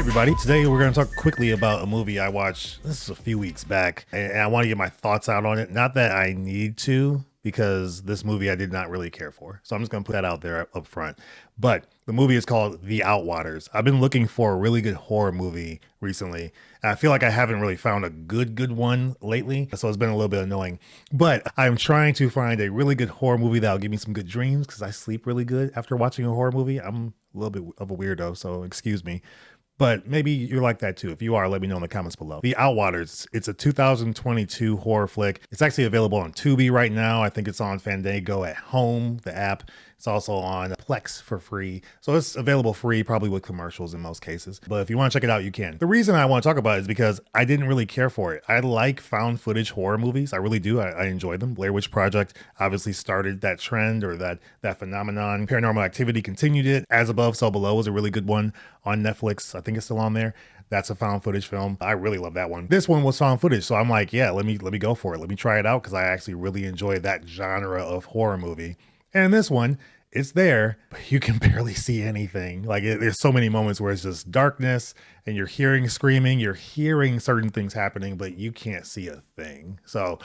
everybody. Today we're going to talk quickly about a movie I watched, this is a few weeks back, and I want to get my thoughts out on it. Not that I need to, because this movie I did not really care for. So I'm just going to put that out there up front. But the movie is called The Outwaters. I've been looking for a really good horror movie recently, and I feel like I haven't really found a good one lately, so it's been a little bit annoying. But I'm trying to find a really good horror movie that'll give me some good dreams, because I sleep really good after watching a horror movie. I'm a little bit of a weirdo, so excuse me. But maybe you're like that too. If you are, let me know in the comments below. The Outwaters, it's a 2022 horror flick. It's actually available on Tubi right now. I think it's on Fandango at home, the app. It's also on Plex for free. So it's available free, probably with commercials in most cases. But if you want to check it out, you can. The reason I want to talk about it is because I didn't really care for it. I like found footage horror movies. I really do. I enjoy them. Blair Witch Project obviously started that trend or that phenomenon. Paranormal Activity continued it. As Above, So Below was a really good one on Netflix. I think it's still on there. That's a found footage film. I really love that one. This one was found footage, so I'm like, yeah, let me go for it. Let me try it out because I actually really enjoy that genre of horror movie. And this one, it's there, but you can barely see anything. Like there's so many moments where it's just darkness and you're hearing screaming, you're hearing certain things happening, but you can't see a thing. So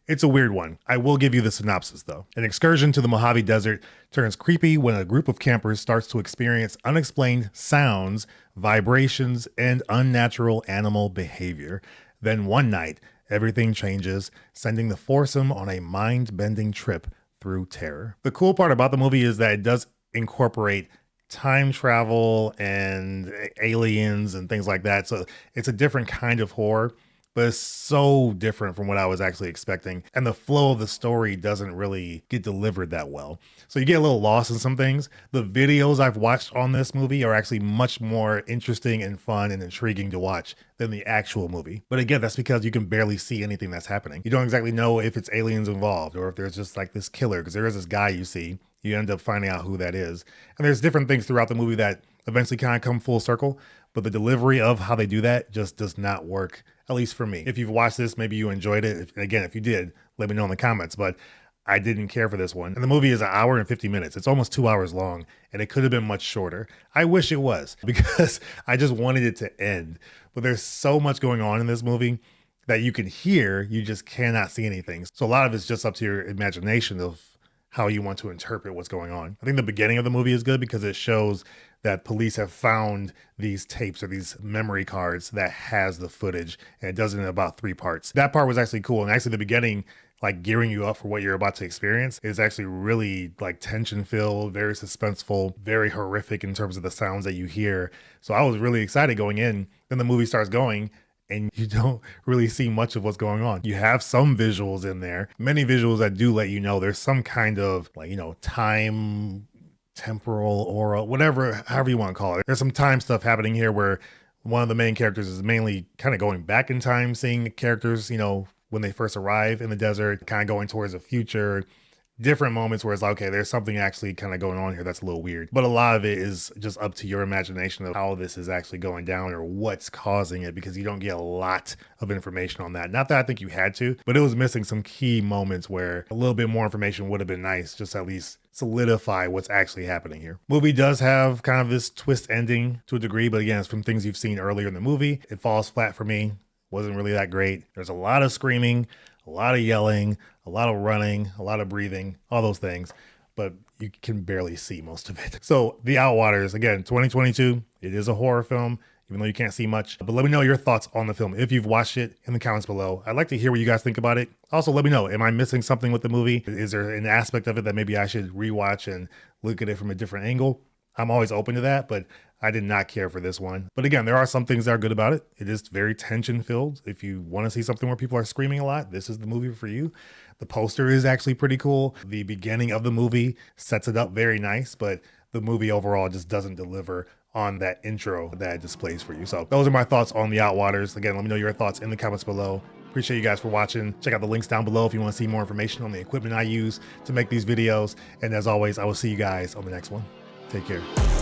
it's a weird one. I will give you the synopsis though. An excursion to the Mojave Desert turns creepy when a group of campers starts to experience unexplained sounds, vibrations, and unnatural animal behavior. Then one night, everything changes, sending the foursome on a mind-bending trip through terror. The cool part about the movie is that it does incorporate time travel and aliens and things like that. So it's a different kind of horror, but it's so different from what I was actually expecting. And the flow of the story doesn't really get delivered that well. So you get a little lost in some things. The videos I've watched on this movie are actually much more interesting and fun and intriguing to watch than the actual movie. But again, that's because you can barely see anything that's happening. You don't exactly know if it's aliens involved or if there's just like this killer, because there is this guy you see. You end up finding out who that is. And there's different things throughout the movie that eventually kind of come full circle, but the delivery of how they do that just does not work, at least for me. If you've watched this, maybe you enjoyed it. If you did, let me know in the comments, but I didn't care for this one. And the movie is 1 hour and 50 minutes. It's almost 2 hours long, and it could have been much shorter. I wish it was, because I just wanted it to end. But there's so much going on in this movie that you can hear, you just cannot see anything. So a lot of it's just up to your imagination of how you want to interpret what's going on. I think the beginning of the movie is good because it shows that police have found these tapes or these memory cards that has the footage, and it does it in about 3 parts. That part was actually cool. And actually the beginning, like gearing you up for what you're about to experience, is actually really like tension filled, very suspenseful, very horrific in terms of the sounds that you hear. So I was really excited going in. Then the movie starts going, and you don't really see much of what's going on. You have some visuals in there, many visuals that do let you know there's some kind of like, time, temporal, oral, whatever, however you want to call it. There's some time stuff happening here where one of the main characters is mainly kind of going back in time, seeing characters, when they first arrive in the desert, kind of going towards the future. Different moments where it's like, okay, there's something actually kind of going on here that's a little weird. But a lot of it is just up to your imagination of how this is actually going down or what's causing it, because you don't get a lot of information on that. Not that I think you had to, but it was missing some key moments where a little bit more information would have been nice, just at least solidify what's actually happening here. Movie does have kind of this twist ending to a degree, but again, it's from things you've seen earlier in the movie. It falls flat for me. Wasn't really that great. There's a lot of screaming, a lot of yelling, a lot of running, a lot of breathing, all those things, but you can barely see most of it. So The Outwaters, again, 2022, it is a horror film, even though you can't see much. But let me know your thoughts on the film if you've watched it in the comments below. I'd like to hear what you guys think about it. Also, let me know, am I missing something with the movie? Is there an aspect of it that maybe I should rewatch and look at it from a different angle? I'm always open to that, but I did not care for this one. But again, there are some things that are good about it. It is very tension filled. If you want to see something where people are screaming a lot, this is the movie for you. The poster is actually pretty cool. The beginning of the movie sets it up very nice, but the movie overall just doesn't deliver on that intro that it displays for you. So those are my thoughts on The Outwaters. Again, let me know your thoughts in the comments below. Appreciate you guys for watching. Check out the links down below if you want to see more information on the equipment I use to make these videos. And as always, I will see you guys on the next one. Take care.